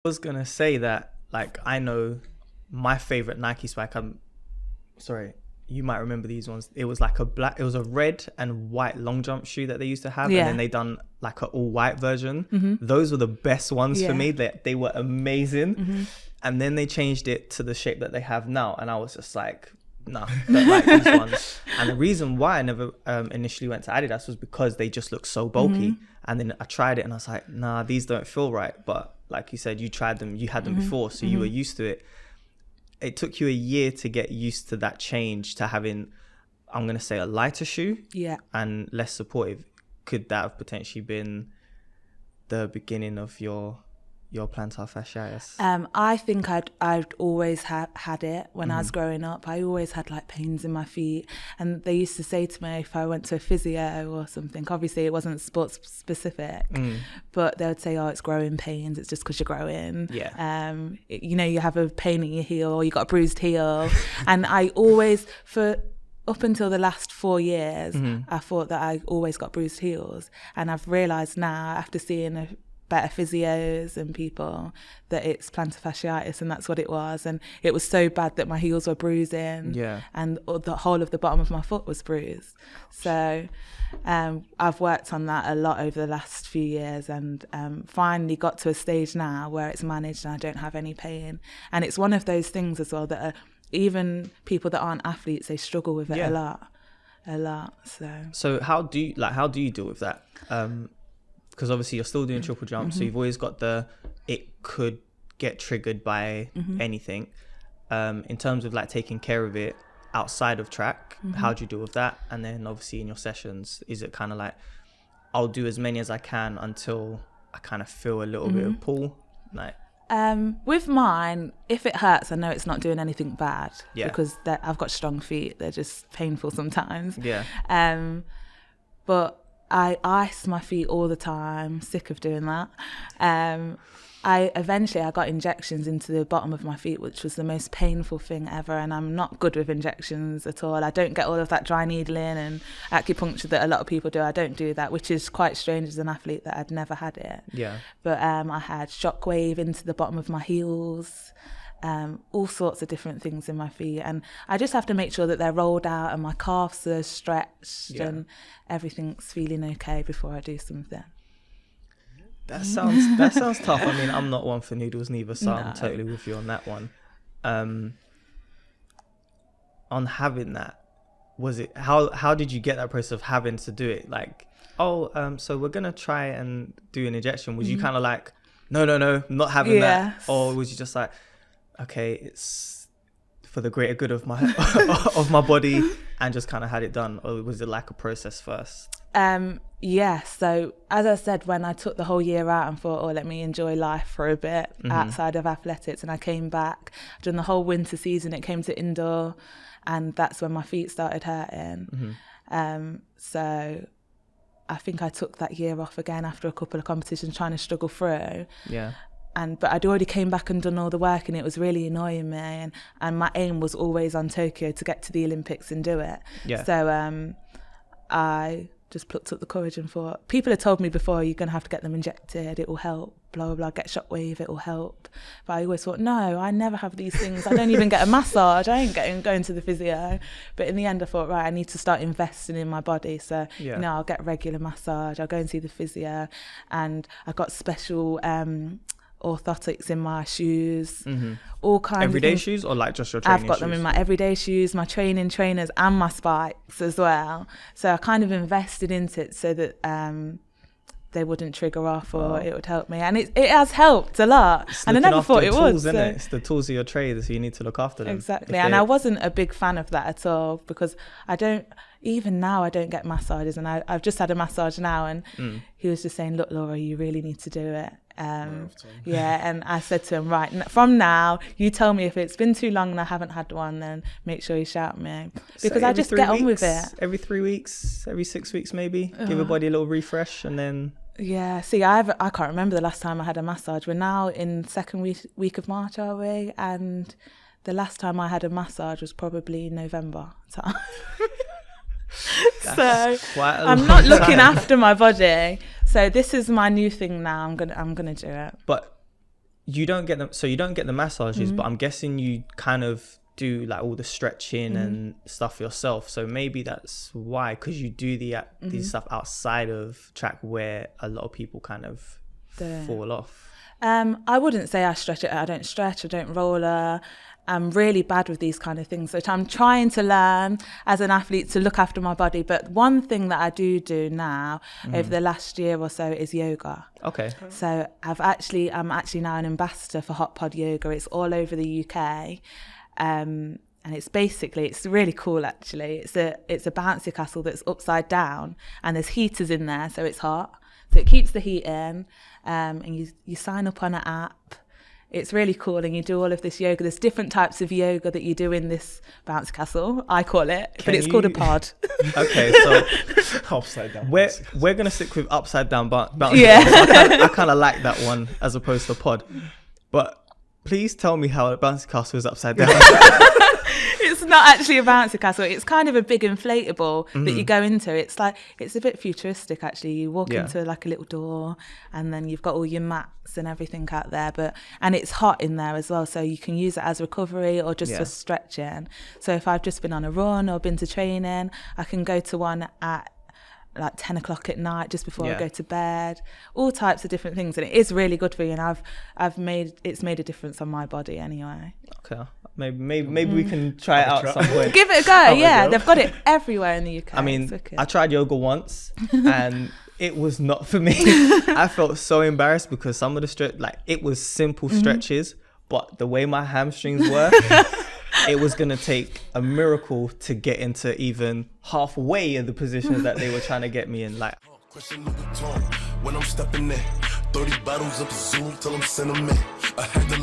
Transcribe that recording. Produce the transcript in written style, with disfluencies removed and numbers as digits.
was gonna say that, like, I know my favorite Nike spike. Sorry, you might remember these ones. It was like it was a red and white long jump shoe that they used to have, and then they done like an all white version. Those were the best ones for me. They were amazing. And then they changed it to the shape that they have now, and I was just like, no, don't like these ones. And the reason why I never initially went to Adidas was because they just looked so bulky. And then I tried it and I was like, nah, these don't feel right. But like you said, you tried them, you had them before, so you were used to it. It took you a year to get used to that change, to having, I'm going to say, a lighter shoe and less supportive. Could that have potentially been the beginning of your plantar fasciitis? I think I'd always had it when I was growing up. I always had like pains in my feet, and they used to say to me if I went to a physio or something, obviously it wasn't sports specific, but they would say, oh, it's growing pains, it's just because you're growing. You know, you have a pain in your heel or you got a bruised heel. And I always, up until the last 4 years, I thought that I always got bruised heels, and I've realised now, after seeing better physios and people, that it's plantar fasciitis, and that's what it was. And it was so bad that my heels were bruising, and the whole of the bottom of my foot was bruised. So I've worked on that a lot over the last few years, and finally got to a stage now where it's managed and I don't have any pain. And it's one of those things as well that even people that aren't athletes, they struggle with it a lot. So how do you deal with that? Because obviously you're still doing triple jump, so you've always got it could get triggered by anything. In terms of like taking care of it outside of track, how do you deal with that? And then obviously in your sessions, is it kind of like, I'll do as many as I can until I kind of feel a little bit of pull? Like, with mine, if it hurts, I know it's not doing anything bad, because I've got strong feet. They're just painful sometimes. But I ice my feet all the time, sick of doing that. I got injections into the bottom of my feet, which was the most painful thing ever, and I'm not good with injections at all. I don't get all of that dry needling and acupuncture that a lot of people do. I don't do that, which is quite strange as an athlete that I'd never had it. But I had shockwave into the bottom of my heels, all sorts of different things in my feet, and I just have to make sure that they're rolled out and my calves are stretched and everything's feeling okay before I do something. That sounds tough. I mean, I'm not one for noodles neither, so I'm totally with you on that one. On having that, was it how did you get that process of having to do it? Like, so we're gonna try and do an injection. Was you kind of like, no, not having that, or was you just like, okay, it's for the greater good of my of my body, and just kind of had it done? Or was it like a process first? So as I said, when I took the whole year out and thought, let me enjoy life for a bit outside of athletics, and I came back during the whole winter season, it came to indoor, and that's when my feet started hurting. So I think I took that year off again after a couple of competitions, trying to struggle through. But I'd already came back and done all the work, and it was really annoying me, and my aim was always on Tokyo to get to the Olympics and do it. So I just plucked up the courage and thought, people had told me before, you're going to have to get them injected, it will help, blah, blah, blah, get shockwave, it will help. But I always thought, no, I never have these things. I don't even get a massage. I ain't going to the physio. But in the end, I thought, right, I need to start investing in my body. So, I'll get regular massage, I'll go and see the physio. And I got special orthotics in my shoes, all kinds everyday of things. Shoes, or like just your training shoes? I've got them in my everyday shoes, my training trainers, and my spikes as well. So I kind of invested into it so that they wouldn't trigger off, or it would help me, and it has helped a lot. And I never thought it would. It's the tools of your trade, so you need to look after them. Exactly, and I wasn't a big fan of that at all, because even now I don't get massages, and I've just had a massage now, and he was just saying, look, Laura, you really need to do it. And I said to him, right, from now, you tell me if it's been too long and I haven't had one, then make sure you shout me, because I just get on with it. Every 3 weeks, every 6 weeks maybe, give your body a little refresh, and then... See, I can't remember the last time I had a massage. We're now in second week of March, are we? And the last time I had a massage was probably November time. So I'm not looking after my body. So this is my new thing now. I'm gonna do it. But you don't get them. So you don't get the massages, but I'm guessing you kind of do like all the stretching and stuff yourself. So maybe that's why, because you do these stuff outside of track where a lot of people kind of fall off. I wouldn't say I stretch it. I don't stretch. I don't roller. I'm really bad with these kind of things, which I'm trying to learn as an athlete to look after my body. But one thing that I do now over the last year or so is yoga. Okay. So I'm actually now an ambassador for Hot Pod Yoga. It's all over the UK. And it's really cool actually. It's a bouncy castle that's upside down and there's heaters in there, so it's hot. So it keeps the heat in, and you sign up on an app. It's really cool, and you do all of this yoga. There's different types of yoga that you do in this bouncy castle, I call it, but it's called a pod. Okay, so upside down. We're gonna stick with upside down bouncy. Yeah. I kind of like that one as opposed to pod, but please tell me how a bouncy castle is upside down. It's not actually a bouncy castle. It's kind of a big inflatable that you go into. It's a bit futuristic actually. You walk into like a little door, and then you've got all your mats and everything out there. And it's hot in there as well, so you can use it as recovery or just for stretching. So if I've just been on a run or been to training, I can go to one at like 10 o'clock at night just before I go to bed. All types of different things, and it is really good for you. And it's made a difference on my body anyway. Okay, maybe we can try it out at some point. Give it a go. Yeah, they've got it everywhere in the UK. I mean, I tried yoga once and it was not for me. I felt so embarrassed because some of the it was simple stretches, but the way my hamstrings were, it was going to take a miracle to get into even halfway in the positions that they were trying to get me in. Like, when I'm stepping in, 30 bottles of Zoom till I'm sentimental. I had to